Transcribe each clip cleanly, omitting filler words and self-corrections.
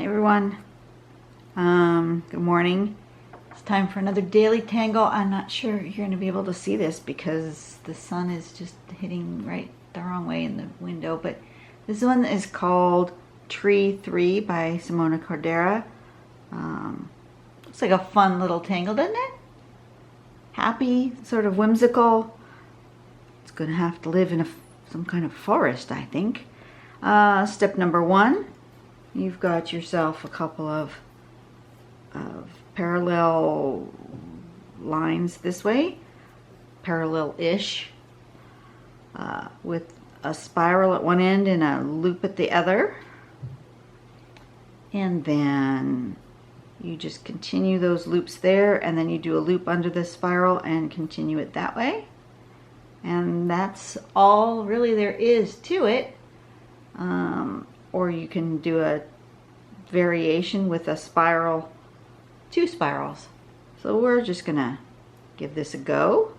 Hey everyone, good morning. It's time for another daily tangle. I'm not sure you're going to be able to see this because the sun is just hitting right the wrong way in the window, but this one is called Tree 3 by Simona Cordera. Looks like a fun little tangle, doesn't it? Happy, sort of whimsical. It's going to have to live in some kind of forest, I think. Step number 1. You've got yourself a couple of parallel lines this way, parallel-ish, with a spiral at one end and a loop at the other. And then you just continue those loops there, and then you do a loop under the spiral and continue it that way. And that's all really there is to it. Or you can do a variation with a spiral, 2 spirals. So we're just gonna give this a go,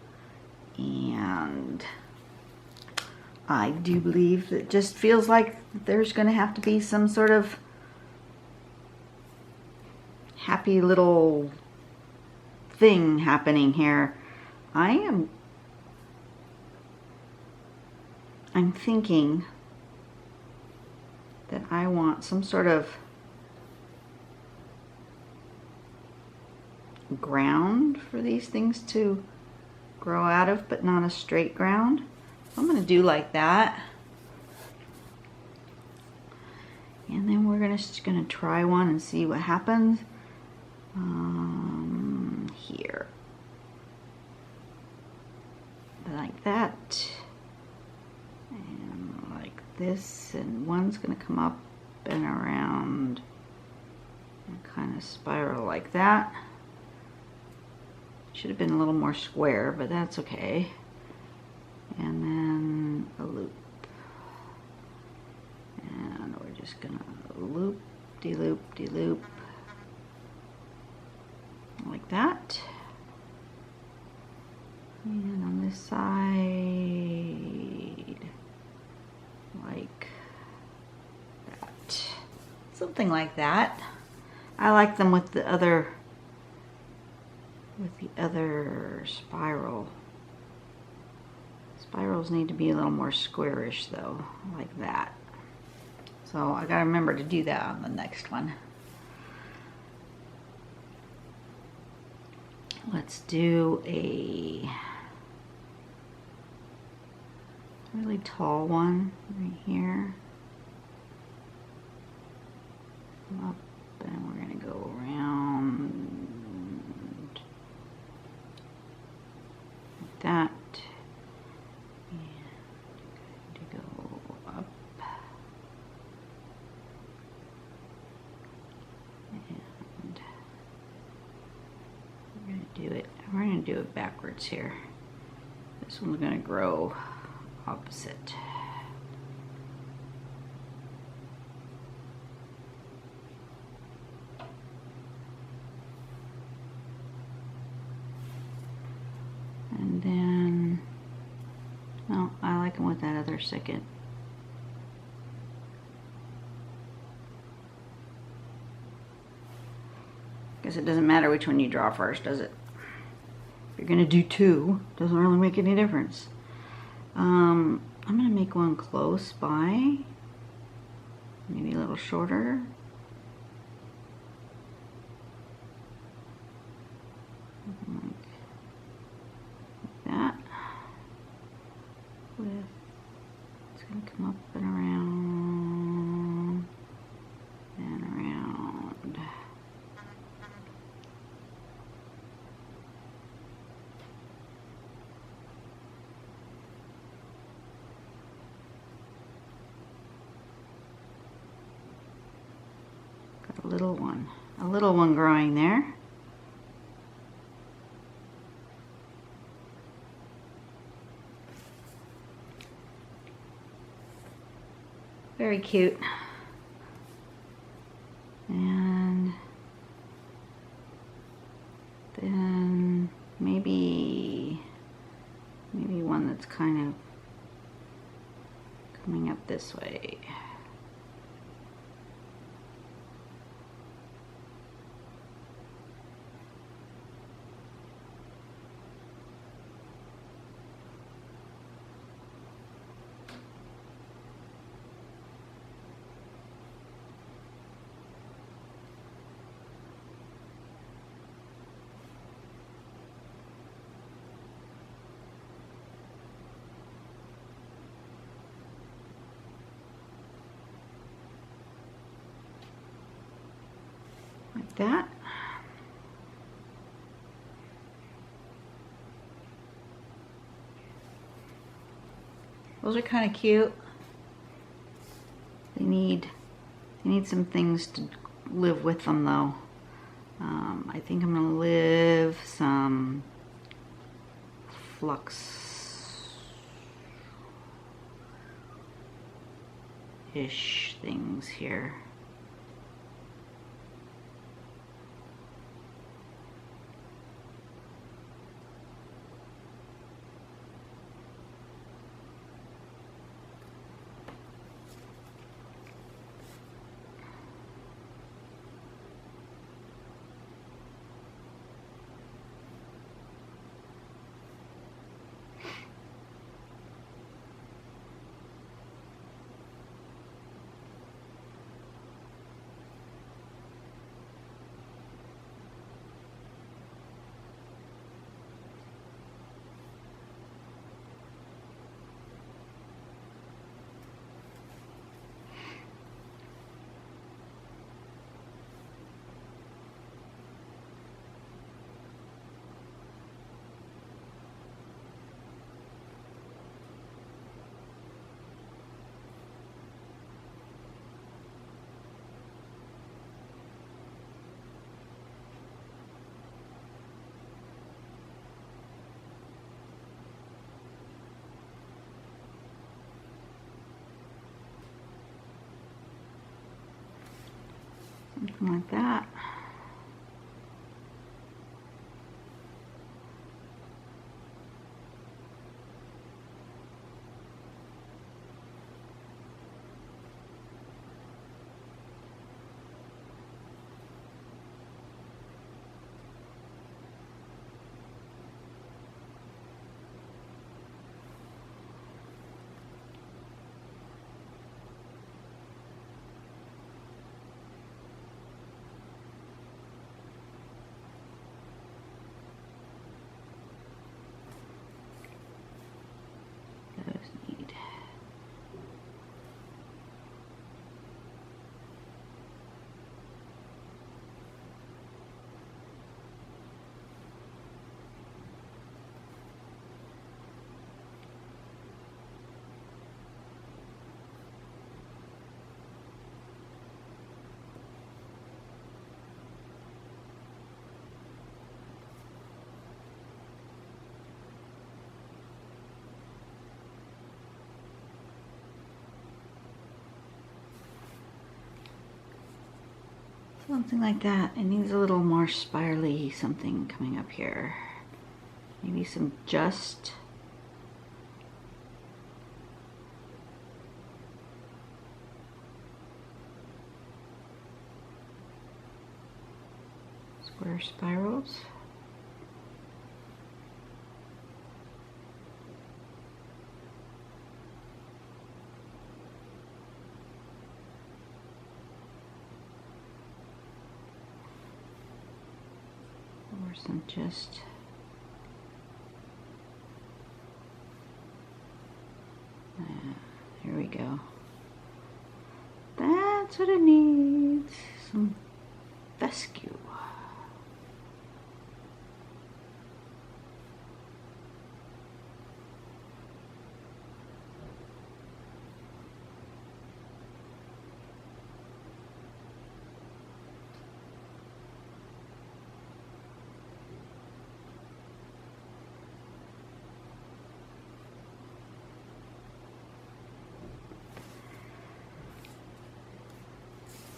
and I do believe it just feels like there's gonna have to be some sort of happy little thing happening here. I'm thinking that I want some sort of ground for these things to grow out of, but not a straight ground. I'm going to do like that. And then we're just going to try one and see what happens. Here. Like that. And like this, and one's going to come up and around and kind of spiral like that. Should have been a little more square, but that's okay. And then a loop. And we're just going to loop, de-loop, de-loop. Like that. And on this side, like that. Something like that. I like them with the other spiral. Spirals need to be a little more squarish though, like that. So I gotta remember to do that on the next one. Let's do a really tall one right here. Up, and we're gonna go around like that. And to go up. And we're gonna do it. We're gonna do it backwards here. This one's gonna grow opposite. And then, no, I like them with that other second. Guess it doesn't matter which one you draw first, does it? If you're gonna do 2, doesn't really make any difference. I'm gonna make one close by, maybe a little shorter. Like that. It's gonna come up and around and around. Got a little one growing there. Very cute. And then maybe one that's kind of coming up this way. like that. Those are kind of cute. They need some things to live with them though. I think I'm gonna live some flux-ish things here. Something like that. Something like that. It needs a little more spirally something coming up here. Maybe some just square spirals. Or some just here we go. That's what it needs. Some fescue.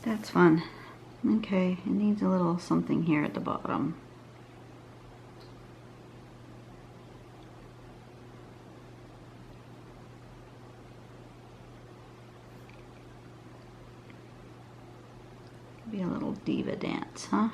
That's fun. Okay, it needs a little something here at the bottom. Be a little diva dance, huh?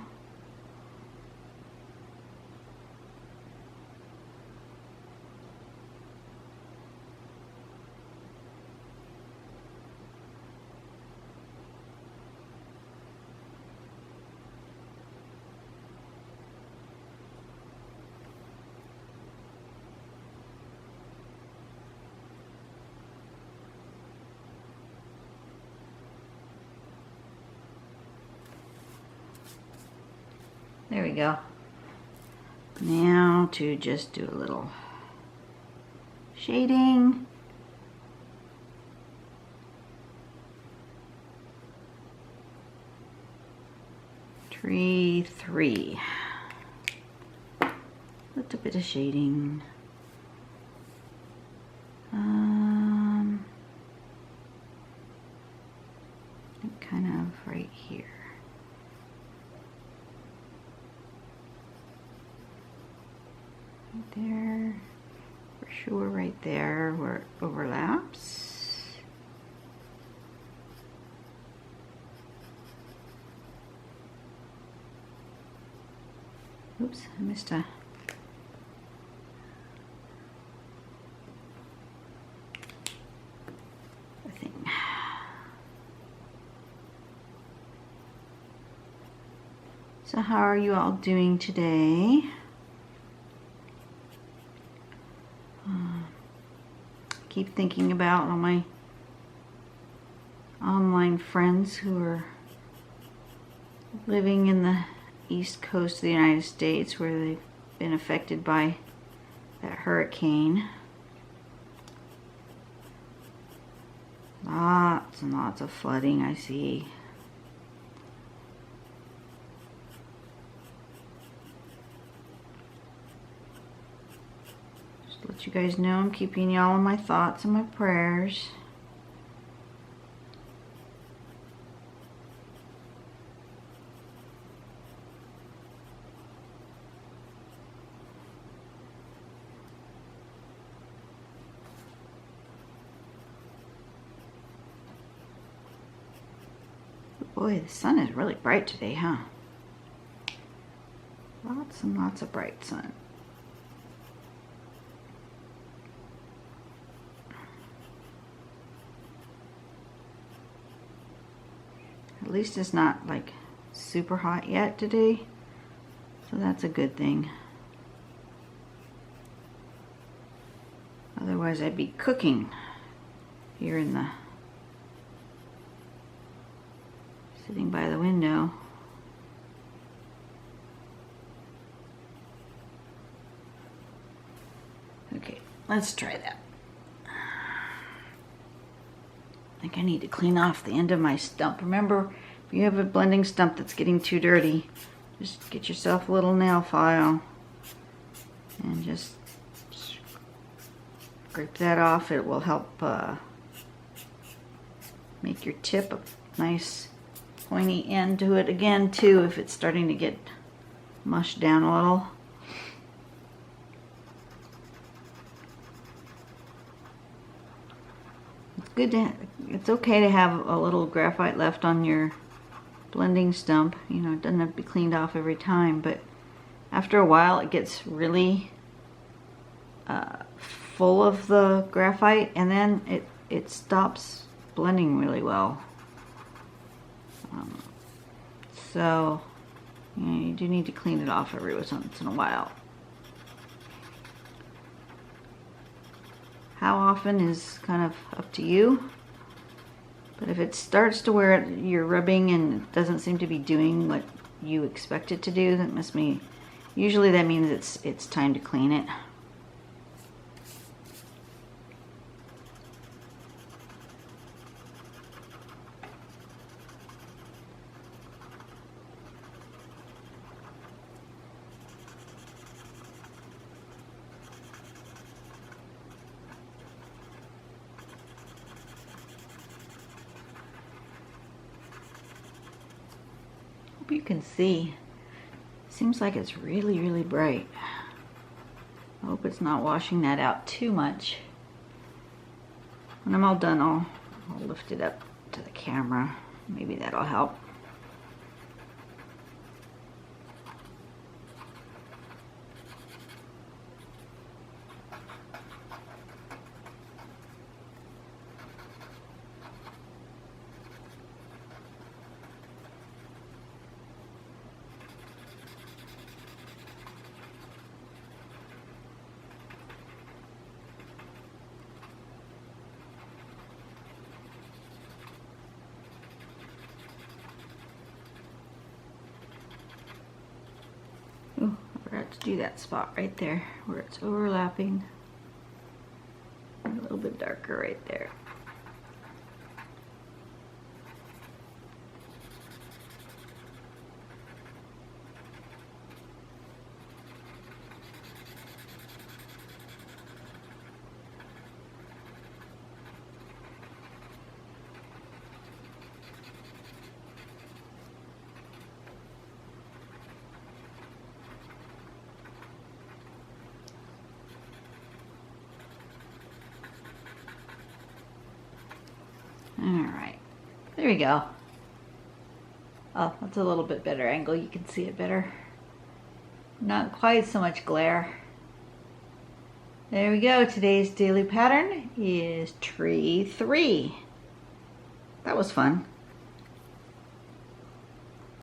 There we go. Now to just do a little shading. Tree 3. Little bit of shading. Kind of right here. Right there. For sure right there where it overlaps. Oops, I missed a thing. So how are you all doing today? Keep thinking about all my online friends who are living in the East Coast of the United States where they've been affected by that hurricane. Lots and lots of flooding I see. Just let you guys know I'm keeping y'all in my thoughts and my prayers. Boy, the sun is really bright today, huh? Lots and lots of bright sun. At least it's not like super hot yet today, so that's a good thing. Otherwise I'd be cooking here in the sitting by the window. Okay, let's try that. I think I need to clean off the end of my stump. Remember, if you have a blending stump that's getting too dirty, just get yourself a little nail file and just scrape that off. It will help make your tip a nice pointy end to it again too if it's starting to get mushed down a little. It's good to, it's okay to have a little graphite left on your blending stump. You know, it doesn't have to be cleaned off every time, but after a while it gets really full of the graphite and then it stops blending really well. So, you know, you do need to clean it off every once in a while. How often is kind of up to you. But if it starts to where you're rubbing and it doesn't seem to be doing what you expect it to do, that must mean, usually that means it's time to clean it. You can see, seems like it's really, really bright. I hope it's not washing that out too much. When I'm all done, I'll lift it up to the camera. Maybe that'll help. Forgot to do that spot right there where it's overlapping. And a little bit darker right there. Alright, there we go. Oh, that's a little bit better angle. You can see it better. Not quite so much glare. There we go. Today's daily pattern is tree 3. That was fun.